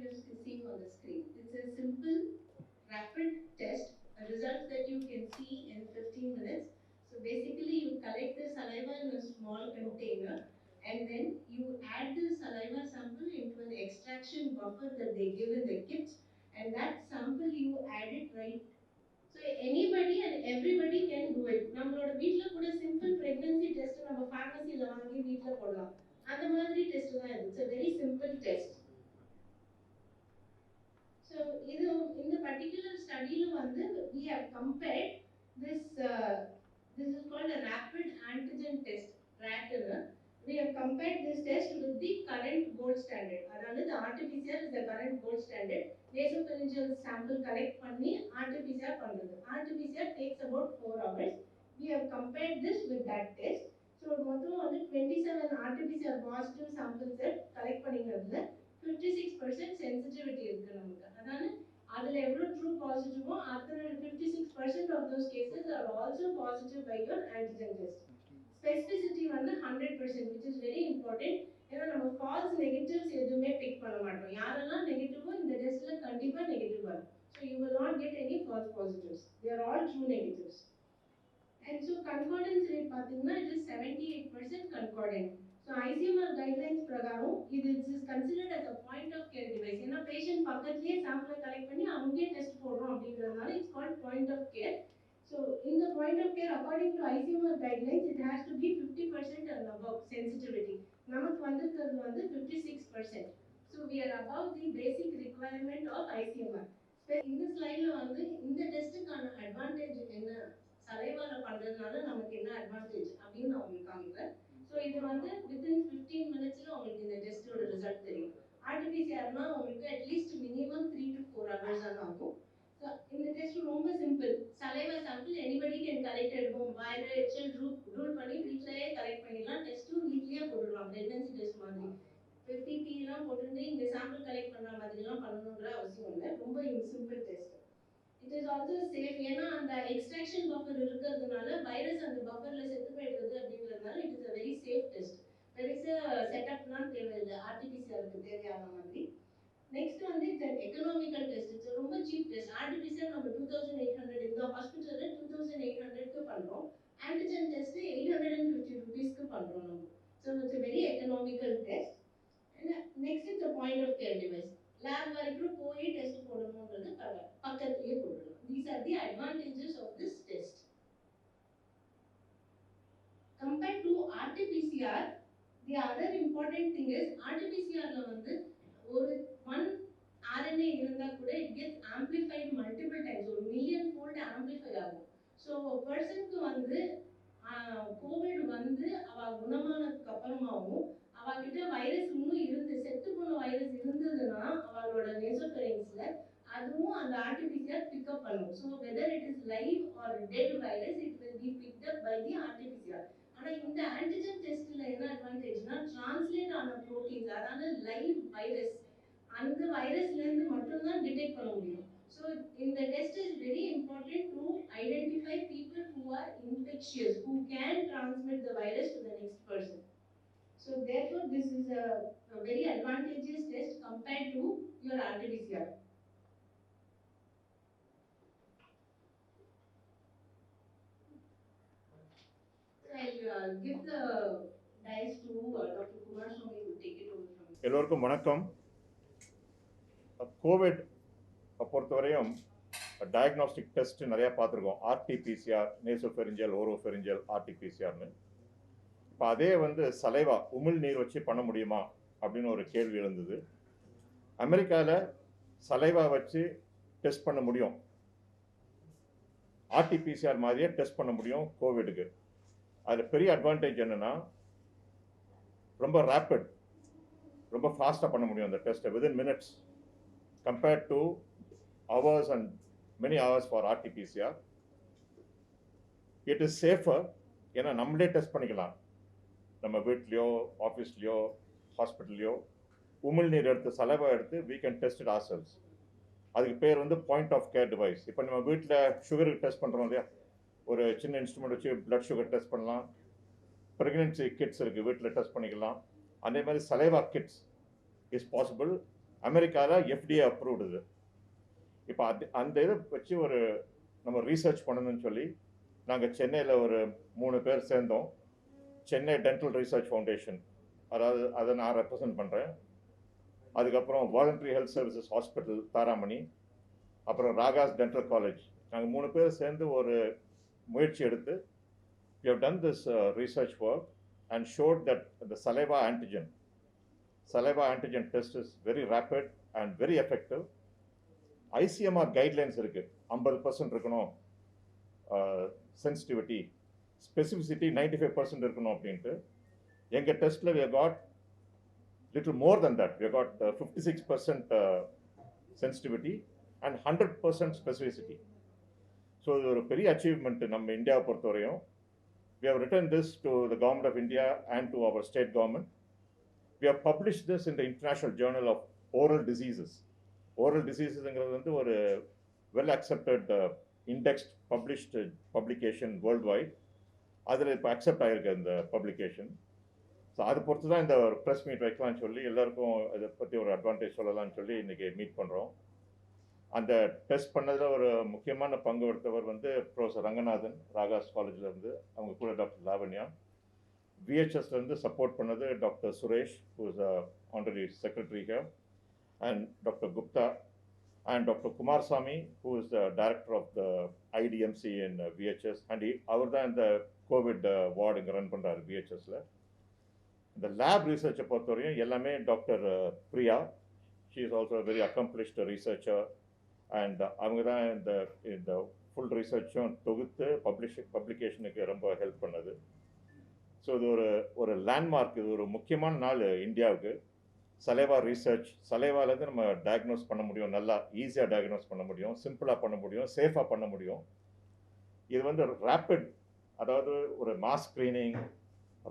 you're seeing on the screen. It's a simple, rapid test, a result that you can see in 15 minutes. So basically, you collect the saliva in a small container, and then you add the saliva sample into an extraction buffer that they give in the kit, and that sample you add it right. So anybody and everybody can do it. நம்மளோட வீட்ல கூட simple pregnancy test நம்ம pharmacyல வாங்கி வீட்ல போடலாம். அந்த மாதிரி test தான் இது. It's a very simple test. So in the particular study we have compared this this is called a rapid antigen test, RAT. We have compared this test with the current gold standard. That is, the RT-PCR is the current gold standard. Nasopharyngeal sample collect panni RT-PCR pandrathu. RT-PCR takes about 4 hours. We have compared this with that test. So மொத்தம் 27 RT-PCR positive samples collect பண்ணினதுல 56% sensitivity இருக்கு நமக்கு. அதாவது அதுல எவ்வளவு true பாசிட்டிவோ அத்தனை 56% of those cases are also positive by your antigen test. Specificity 100%, which is very important. ஏன்னா நம்ம false negatives எதுவுமே பிக் பண்ண மாட்டோம். யாரெல்லாம் நெகட்டிவோ இந்த டெஸ்ட்ல கண்டிப்பா நெகட்டிவ் வரும். So you will not get any false positives. They are all true negatives. And so concordance rate பாத்தீங்கன்னா it is 78% concordant. So ICMR guidelines பிரகாரம் இது is considered as a point of care device. ஏன்னா patient பக்கத்துலயே sample collect பண்ணி அங்கேயே test போடுறோம் அப்படின்றதுனால it's called point of care. So in the point of care, according to ICMR guidelines, it has to be 50% and above sensitivity. நமக்கு வந்திருக்கிறது 56%. So we are above the basic requirement of ICMR. இந்த ஸ்லைட்ல இந்த டெஸ்டுக்கான advantage என்ன, சலைவால பண்றதுனால நமக்கு என்ன advantage அப்படின்னு நான் உங்களுக்கு காமிக்கிறேன். ஸோ இது within 15 minutesல உங்களுக்கு இந்த டெஸ்டோட ரிசல்ட் தெரியும். RT-PCRனா உங்களுக்கு அட்லீஸ்ட் மினிமம் 3 to 4 hours தான் ஆகும். ஸோ இந்த டெஸ்ட் ரொம்ப simple. Saliva sample anybody can collect எடுக்கும். வயர் எக்ஸல் ரூல் பண்ணி வீட்லயே கலெக்ட் பண்ணிடலாம். டெஸ்ட்டும் வீட்லயே போட்டுடலாம். பிரெக்னன்சி டெஸ்ட் மாதிரி 50p எல்லாம் போட்டு இங்க சாம்பிள் கலெக்ட் பண்ற மாதிரிலாம் பண்ணணுன்ற அவசியம் இல்லை. ரொம்ப simple test. It is also safe. ஏன்னா அந்த எக்ஸ்ட்ராக்ஷன் பஃபர் இருக்கிறதுனால வைரஸ் அந்த பஃபர்ல செத்து போயிடுறது அப்படின்றதுனால it is a very safe test. There is a செட்டப்லாம் தேவையில்லை RT-PCRக்கு தேவையான மாதிரி. Next it's an economical test. It's a ரொம்ப cheap test. RT-PCR நம்ம 2800 இந்த ஹாஸ்பிடல்ல 2800க்கு பண்றோம். ஆன்டிஜன் டெஸ்ட் 850 ரூபீஸ்க்கு பண்றோம் நம்ம. So it's a very economical test. And next is a point of care device. Lab வரைக்கும் போய் டெஸ்ட் போடணும்ன்றது பக்கத்துலயே போடலாம். These are the advantages of this test. Compared to RT-PCR, the other important thing is RT-PCRல ஒரு 1 RNA இருந்தா கூட it gets amplified multiple times, ஒரு million fold amplify ஆகும். So பர்சனுக்கு கோவிட் அவ குணமானதுக்கு அப்புறமாவும் அவகிட்ட வைரஸ் இன்னும் இருந்து செத்து போன வைரஸ் இருந்ததுன்னா அவளோட நேசோஃபரிங்ஸ்ல அதுவும் அந்த RT-PCR பிக் அப் பண்ணும். So whether it is live or dead virus, it will be picked up by the RT-PCR. ஆனா இந்த ஆன்டிஜன் டெஸ்ட்ல என்ன அட்வான்டேஜ்னா டிரான்ஸ்லேட் ஆன புரோட்டீன்ஸ், அதாவது லைவ் வைரஸ் அந்த வைரஸ்ல இருந்து மட்டும் தான் டிடெக்ட் பண்ண முடியும். So in the test is very important to identify people who are infectious, who can transmit the virus to the next person. So therefore this is a very advantageous test compared to your RT-PCR. I'll give the dice to Dr. Kumar Swamy to take it over from. எல்லோருக்கும் வணக்கம். Covid பொறுத்தவரையும் diagnostic test நிறையா பார்த்துருக்கோம். RT-PCR, நேசோஃபெரிஞ்சல், ஓரோஃபெரிஞ்சல், RT-PCRன்னு. இப்போ அதே saliva உமிழ் நீர் வச்சு பண்ண முடியுமா அப்படின்னு ஒரு கேள்வி எழுந்தது. அமெரிக்காவில் சலைவா வச்சு டெஸ்ட் பண்ண முடியும். RT-PCR மாதிரியே டெஸ்ட் பண்ண முடியும் கோவிடுக்கு. அதில் பெரிய அட்வான்டேஜ் என்னென்னா ரொம்ப ரேப்பிட், ரொம்ப ஃபாஸ்ட்டாக பண்ண முடியும் அந்த டெஸ்ட்டை within minutes compared to hours and many hours for RT-PCR. It is safer. ஏன்னா நம்மளே டெஸ்ட் பண்ணிக்கலாம். நம்ம வீட்லையோ ஆஃபீஸ்லையோ ஹாஸ்பிட்டல்லையோ உமிழ் நீர் எடுத்து சலைவா எடுத்து we can test it ourselves. அதுக்கு பேர் பாயிண்ட் ஆஃப் கேர் டிவைஸ். இப்போ நம்ம வீட்டில் சுகருக்கு டெஸ்ட் பண்ணுறோம் இல்லையா, ஒரு சின்ன இன்ஸ்ட்ருமெண்ட் வச்சு பிளட் சுகர் டெஸ்ட் பண்ணலாம். ப்ரெக்னென்சி கிட்ஸ் இருக்குது, வீட்டில் டெஸ்ட் பண்ணிக்கலாம். அதே மாதிரி சலைவா கிட்ஸ் இஸ் பாசிபிள் அமெரிக்காவில் FDA அப்ரூவ்டு இது. இப்போ அந்த இதை வச்சு ஒரு நம்ம ரீசர்ச் பண்ணணும்னு சொல்லி நாங்கள் சென்னையில் ஒரு 3 பேர் சேர்ந்தோம். சென்னை டென்டல் ரிசர்ச் ஃபவுண்டேஷன், அதாவது அதை நான் ரெப்ரசன்ட் பண்ணுறேன். அதுக்கப்புறம் வாலண்டரி ஹெல்த் சர்வீசஸ் ஹாஸ்பிட்டல் தாராமணி, அப்புறம் ராகாஸ் டென்டல் காலேஜ், நாங்கள் 3 பேர் சேர்ந்து ஒரு முயற்சி எடுத்து we have done this research work and showed that the saliva antigen test is very rapid and very effective. ICMR guidelines இருக்கு, 50% இருக்கணும் sensitivity, specificity 95% இருக்கணும் அப்படின்ட்டு. எங்கள் டெஸ்ட்டில் we have got little more than that. We have got 56% sensitivity and 100% specificity. So இது ஒரு பெரிய achievement நம்ம இந்தியாவை பொறுத்தவரையும். We have written this to the government of India and to our state government. We have published this in the International Journal of Oral Diseases. Oral diseasesங்கிறது வந்து ஒரு well accepted indexed published publication worldwide. அதில் இப்போ accept ஆகிருக்கு இந்த publication. So அதை பொறுத்து தான் இந்த ஒரு ப்ரெஸ் மீட் வைக்கலாம்னு சொல்லி எல்லாருக்கும் இதை பற்றி ஒரு அட்வான்டேஜ் சொல்லலாம்னு சொல்லி இன்றைக்கி மீட் பண்ணுறோம். அந்த டெஸ்ட் பண்ணதில் ஒரு முக்கியமான பங்கு எடுத்தவர் வந்து ப்ரொஃபஸர் ரங்கநாதன், ராகாஸ் காலேஜில் அவங்க கூட டாக்டர் லாவண்யா. விஹெச்எஸ்லேருந்து சப்போர்ட் பண்ணது doctor Suresh, who is honorary secretary here, and Dr. Gupta and Dr. Kumarsamy, who is the director of the IDMC in VHS, and அவர் தான் இந்த கோவிட் வார்டு இங்கே ரன் பண்ணுறாரு VHSல. இந்த லேப் ரிசர்ச்சை பொறுத்தவரையும் எல்லாமே doctor Priya, she is also a very accomplished researcher, and அவங்க தான் இந்த ஃபுல் ரிசர்ச்சும் தொகுத்து பப்ளிகேஷனுக்கு ரொம்ப ஹெல்ப் பண்ணது. ஸோ இது ஒரு லேண்ட்மார்க், இது ஒரு முக்கியமான நாள் இந்தியாவுக்கு. சலைவா ரிசர்ச், சலைவாலேருந்து நம்ம டயக்னோஸ் பண்ண முடியும், நல்லா ஈஸியாக டயக்னோஸ் பண்ண முடியும், சிம்பிளாக பண்ண முடியும், சேஃபாக பண்ண முடியும். இது வந்து ரேப்பிட், அதாவது ஒரு மாஸ் ஸ்க்ரீனிங்,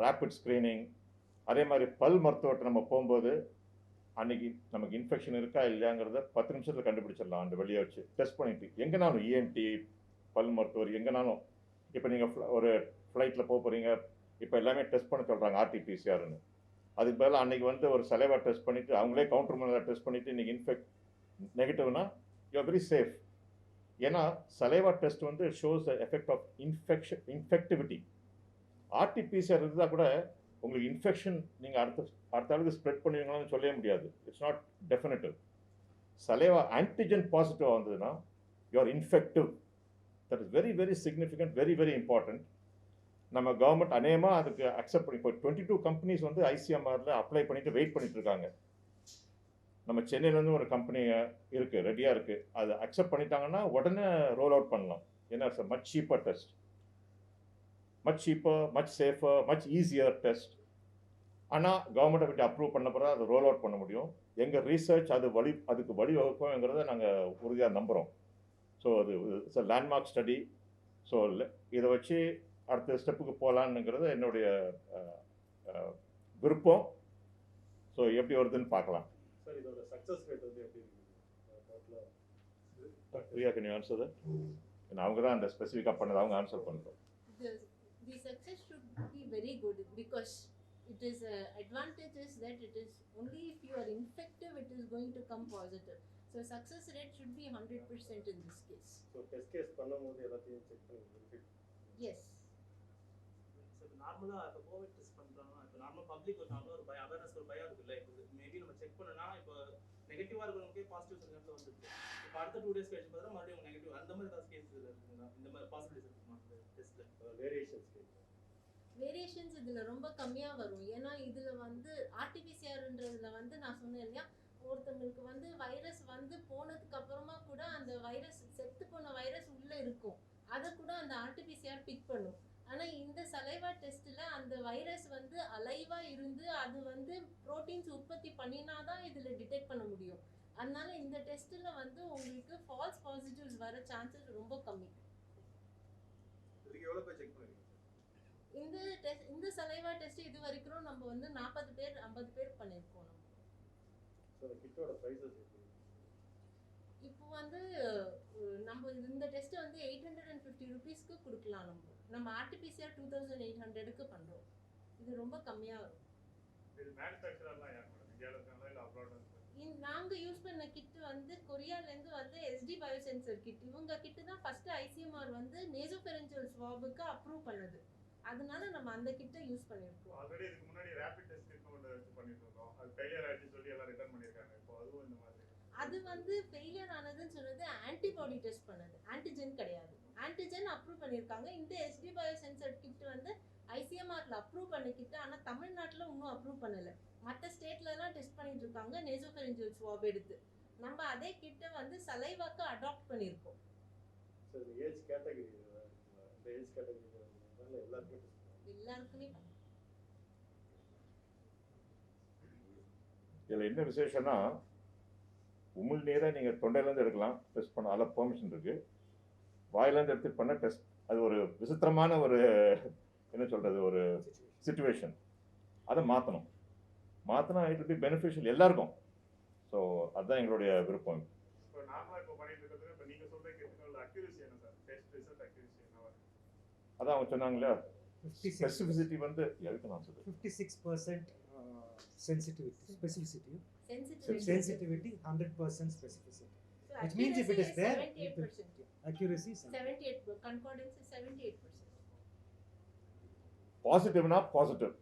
ரேப்பிட் ஸ்க்ரீனிங். அதே மாதிரி பல் மருத்துவத்தை நம்ம போகும்போது அன்றைக்கி நமக்கு இன்ஃபெக்ஷன் இருக்கா இல்லையாங்கிறத 10 நிமிஷத்தில் கண்டுபிடிச்சிடலாம். அந்த வெளியே வச்சு டெஸ்ட் பண்ணிட்டு எங்கேனாலும் இஎன்டி, பல் மருத்துவர் எங்கேனாலும். இப்போ நீங்கள் ஒரு ஃப்ளைட்டில் போகிறீங்க, இப்போ எல்லாமே டெஸ்ட் பண்ண சொல்கிறாங்க RT-PCR. அதுக்கு பதிலாக அன்றைக்கி வந்து ஒரு சலைவா டெஸ்ட் பண்ணிவிட்டு அவங்களே கவுண்டர் மேலே டெஸ்ட் பண்ணிவிட்டு இன்றைக்கி நெகட்டிவ்னா யூ ஆர் வெரி சேஃப். ஏன்னா சலைவா டெஸ்ட் வந்து shows the effect of infectivity. RT-PCR இருந்தால் கூட உங்களுக்கு இன்ஃபெக்ஷன் நீங்கள் அடுத்த அளவுக்கு ஸ்ப்ரெட் பண்ணுவீங்களான்னு சொல்லவே முடியாது. It's not definitive. Saliva antigen பாசிட்டிவாக வந்ததுன்னா you are infective. That is very very significant, very very important. நம்ம கவர்மெண்ட் அநேகமாக அதுக்கு அக்செப்ட் பண்ணி, இப்போ 22 கம்பெனிஸ் வந்து ICMRல அப்ளை பண்ணிட்டு வெயிட் பண்ணிட்டு இருக்காங்க. நம்ம சென்னையிலேருந்து ஒரு கம்பெனி இருக்குது, ரெடியாக இருக்குது. அதை அக்செப்ட் பண்ணிட்டாங்கன்னா உடனே ரோல் அவுட் பண்ணலாம். ஏன்னா it's much cheaper test, much cheaper, much safer, much easier test. ஆனால் கவர்மெண்ட்டை விட்டு அப்ரூவ் பண்ண பிறகு அதை ரோல் அவுட் பண்ண முடியும். எங்கள் ரீசர்ச் அதுக்கு வழிவகுக்குங்கிறத நாங்கள் உறுதியாக நம்புகிறோம். ஸோ அது it's a landmark study. So இதை வச்சு அடுத்த ஸ்டெப்புக்கு போகலான்னுங்கிறது என்னுடைய விருப்பம். ஸோ எப்படி வருதுன்னு பார்க்கலாம். சார், இதோட சக்ஸஸ் ரேட் வந்து எப்படி இருக்குது? Priya, can you answer that? அவங்க தான் அந்த ஸ்பெசிஃபிக்காக பண்ணது, அவங்க ஆன்சர் பண்ணுறோம். The success should be very good because it is advantages that it is only if you are infective it is going to come positive. So success rate should be 100% in this case. So test case பண்ணும்போது எல்லாத்தையும் check பண்ணி. Yes. So நார்மலா இப்ப Covid test பண்றாங்க, இப்ப normal public ஒரு normal ஒரு awareness ஒரு பயம் இருக்குல்ல. இப்போ மேபி நம்ம செக் பண்ணனா இப்போ நெகட்டிவா இருக்கிறவங்களுக்கே பாசிட்டிவ் ரிசல்ட் வந்துருச்சு. இப்போ அடுத்த 2 டேஸ் கழிச்சு பார்த்தா மறுபடியும் நெகட்டிவ், அந்த மாதிரி ஏதாவது கேஸ் இருக்குங்களா? இந்த மாதிரி பாசிபிலிட்டிஸ் இருக்குமா டெஸ்ட்ல? வேரியேஷன்ஸ் இதுல ரொம்ப கம்மியா வரும். ஏன்னா இதுல வந்து RT-PCRன்றதுல வந்து நான் சொன்னேன் இல்லையா, ஒருத்தங்களுக்கு வந்து வைரஸ் வந்து போனதுக்கு அப்புறமா கூட அந்த வைரஸ், செத்து போன வைரஸ் உள்ள இருக்கும், அதை கூட அந்த RT-PCR பிக் பண்ணும். ஆனா இந்த சலைவா டெஸ்ட்ல அந்த வைரஸ் வந்து அலைவா இருந்து அது வந்து புரோட்டீன்ஸ் உற்பத்தி பண்ணினாதான் இதுல டிடெக்ட் பண்ண முடியும். அதனால இந்த டெஸ்ட்ல வந்து உங்களுக்கு ஃபால்ஸ் பாசிட்டிவ்ஸ் வர சான்சஸ் ரொம்ப கம்மி. இதுக்கு எவ்வளவு பேர் செக் பண்ணிருக்கீங்க? இந்த சலைவா டெஸ்ட் இது வரைக்கும் நம்ம வந்து 40 பேர் 50 பேர் பண்ணிருக்கோம். சோ கிட்டோட பிரைஸஸ் எப்படி? இப்போ வந்து நம்ம இந்த டெஸ்ட் வந்து 850 ரூபீஸ்க்கு கொடுக்கலாம். நம்ம RT-PCR 2800க்கு பண்றோம். இது ரொம்ப கம்மியா வரும். இது மேனுஃபேக்சரர்லாம் யார் மேடம்? இந்தியால இருக்காங்களா இல்ல அப்ராட்ல இருக்காங்களா? நாங்க பண்ண கிட் வந்து கொரியாலேருந்து வந்து எஸ்டி பயோசென்சர் கிட். இவங்க கிட்டு தான் ஃபர்ஸ்ட் ஐசிஎம்ஆர் வந்து நேசோஃபெரன்ஜியல் ஸ்வாபுக்கு அப்ரூவ் பண்ணுது. அதனால நம்ம அந்த கிட்ட யூஸ் பண்ணிருக்கோம். ஆல்ரெடி இதுக்கு முன்னாடி ரேபிட் டெஸ்ட் கிட் ஒன்று வச்சு பண்ணிட்டு இருந்தோம். அது ஃபெயிலியர் ஆயிடுச்சு சொல்லி எல்லாம் ரிட்டர்ன் பண்ணிருக்காங்க. இப்போ அதுவும் இந்த மாதிரி அது வந்து ஃபெயிலியர் ஆனதுன்னு சொல்றது ஆன்டிபாடி டெஸ்ட் பண்ணது, ஆன்டிஜென் கிடையாது. ஆன்டிஜென் அப்ரூவ் பண்ணிருக்காங்க. இந்த எஸ்டி பயோசென்சர் கிட் வந்து ஐசிஎம்ஆர்ல அப்ரூவ் பண்ண கிட். ஆனா தமிழ்நாட்டுல இன்னும் அப்ரூவ் பண்ணல. மற்ற ஸ்டேட்ல எல்லாம் டெஸ்ட் பண்ணிட்டு இருக்காங்க நேசோஃபெரன்ஜியல் ஸ்வாப் எடுத்து. நம்ம அதே கிட்ட வந்து சலைவாக்கு அடாப்ட் பண்ணிருக்கோம். சார் ஏஜ் கேட்டகரி இந்த ஏஜ் கேட்டகரி எல்லாருக்கும் எல்லாருக்குமே இதில் என்ன விசேஷம்னா உமிழ்நீரை நீங்கள் தொண்டையிலேருந்து எடுக்கலாம், டெஸ்ட் பண்ண அதில் பெர்மிஷன் இருக்குது. வாயிலேருந்து எடுத்துட்டு பண்ண டெஸ்ட், அது ஒரு விசித்திரமான ஒரு என்ன சொல்கிறது ஒரு சிச்சுவேஷன். அதை மாற்றினா இட் பி பெனிஃபிஷியல் எல்லாருக்கும். ஸோ அதுதான் எங்களுடைய விருப்பம். இப்போ நார்மலாக இப்போ பண்ணிட்டு இருக்கிறது இப்போ நீங்கள் சொல்கிற கிட்டுங்களோட அக்யூரசி என்ன சார்? டெஸ்ட் ரிசல்ட் அக்யூரசி என்னவா? அதான் அவங்க சொன்னாங்களே ஸ்பெசிஃபிசிட்டி வந்து எதுக்கு நான் சொல்கிறேன் 56% sensitivity, specificity, sensitivity. sensitivity, 100% specificity. So Which means if it is there, it will- 78%. accuracy is 78 concordance is 78%. பாசிட்டிவ்னா பாசிட்டிவ்,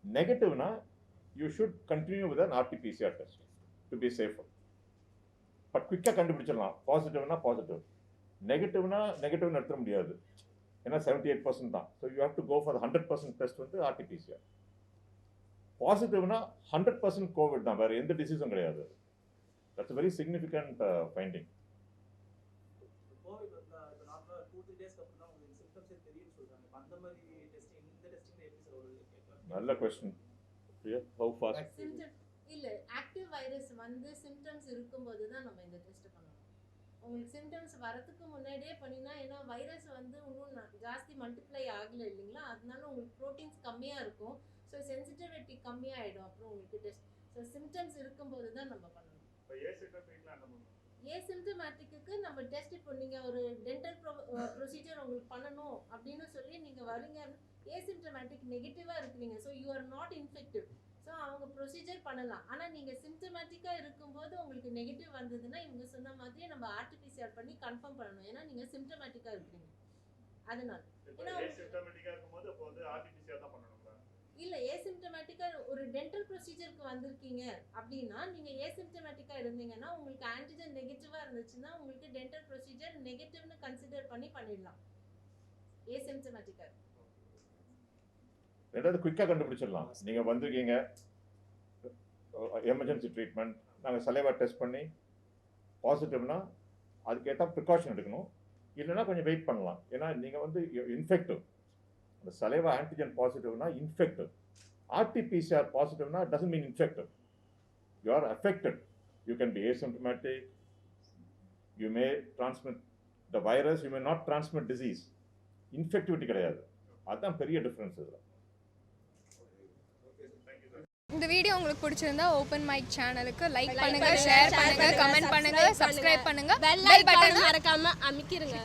நெகட்டிவ்னா you should continue with an RTPCR test to be safer. But குயிக்காக கண்டுபிடிச்சிடலாம். பாசிட்டிவ்னா positive, நெகட்டிவ்னா நெகட்டிவ்னு எடுத்துட முடியாது. ஏன்னா 78% தான். So you have to go for 100% test வந்து RTPCR. பாசிட்டிவ்னா 100% கோவிட் தான், வேறு எந்த டிசீஸும் கிடையாது. That's very significant finding. COVID வந்து இப்போ நார்மலாக 2-3 டேஸ்க்கு அப்புறம் தான் உங்களுக்கு சிம்டம்ஸே தெரியும்னு சொல்கிறாங்க. இப்போ அந்த மாதிரி டெஸ்டிங் இந்த டெஸ்டிங் எப்படி சார் ஒரு நல்ல கொஸ்டின். How fast? Symptom இல்ல ஆக்டிவ் வைரஸ் வந்து சிம்டம்ஸ் இருக்கும்போது தான் நம்ம இந்த டெஸ்ட் பண்ணணும். உங்களுக்கு சிம்டம்ஸ் வரதுக்கு முன்னாடியே பண்ணினா, ஏன்னா வைரஸ் வந்து இன்னும் ஜாஸ்தி மல்டிப்ளை ஆகல இல்லைங்களா, அதனால உங்களுக்கு ப்ரோட்டீன்ஸ் கம்மியாக இருக்கும். ஸோ சென்சிட்டிவிட்டி கம்மியாகிடும். அப்புறம் உங்களுக்கு டெஸ்ட் ஸோ சிம்டம்ஸ் இருக்கும்போது தான் நம்ம பண்ணணும். இப்போ ஏசிட்டோபிக்லாம் என்ன பண்ணுவோம்? ஏசிம்டமேட்டிக்கு நம்ம டெஸ்ட் இப்போ நீங்கள் ஒரு டென்டல் ப்ரொசீஜர் உங்களுக்கு பண்ணணும் அப்படின்னு சொல்லி நீங்கள் வரீங்க, ஏசிம்டமேட்டிக் நெகட்டிவாக இருக்கிறீங்க, so you are not infective. So அவங்க ப்ரொசீஜர் பண்ணலாம். ஆனால் நீங்கள் சிம்டமேட்டிக்காக இருக்கும்போது உங்களுக்கு நெகட்டிவ் வந்ததுன்னா இவங்க சொன்ன மாதிரி நம்ம ஆர்டிபிசிஆர் பண்ணி கன்ஃபார்ம் பண்ணணும். ஏன்னா நீங்கள் சிம்டமேட்டிக்காக இருக்கிறீங்க. அதனால இப்போ ஏசிட்டோமேட்டிக்காக இருக்கும்போது அப்போ வந்து ஆர்டிபிசிஆர் தான் பண்ணணுங்களா? இல்லை, ஏசிம்டமேட்டிக்காக ஒரு டென்டல் ப்ரொசீஜருக்கு வந்திருக்கீங்க அப்படின்னா நீங்கள் ஏசிம்டமேட்டிக்காக இருந்தீங்கன்னா உங்களுக்கு ஆன்டிஜன் நெகட்டிவாக இருந்துச்சுன்னா உங்களுக்கு டென்டல் ப்ரொசீஜர் நெகட்டிவ்னு கன்சிடர் பண்ணி பண்ணிடலாம். ஏசிம்டமேட்டிக்காக ரெண்டாவது குயிக்காக கண்டுபிடிச்சிடலாம். நீங்கள் வந்திருக்கீங்க, எமர்ஜென்சி ட்ரீட்மெண்ட், நாங்கள் சலைவா டெஸ்ட் பண்ணி பாசிட்டிவ்னா அதுக்கேற்ற ப்ரிகாஷன் எடுக்கணும். இல்லைன்னா கொஞ்சம் வெயிட் பண்ணலாம். ஏன்னா நீங்கள் வந்து இன்ஃபெக்டிவ். அந்த சலைவா ஆன்டிஜன் பாசிட்டிவ்னா இன்ஃபெக்டிவ். ஆர்டிபிசிஆர் பாசிட்டிவ்னா doesn't mean infective. You are affected. You can be asymptomatic. You may transmit the virus, you may not transmit disease. Infectivity கிடையாது. அதுதான் பெரிய டிஃப்ரென்ஸ் இதில். இந்த வீடியோ உங்களுக்கு பிடிச்சிருந்தா ஓபன் மைக் சேனலுக்கு லைக் பண்ணுங்க, ஷேர் பண்ணுங்க, கமெண்ட் பண்ணுங்க, சப்ஸ்கிரைப் பண்ணுங்க, பெல் பட்டன் மறக்காம அமுக்கிருங்க.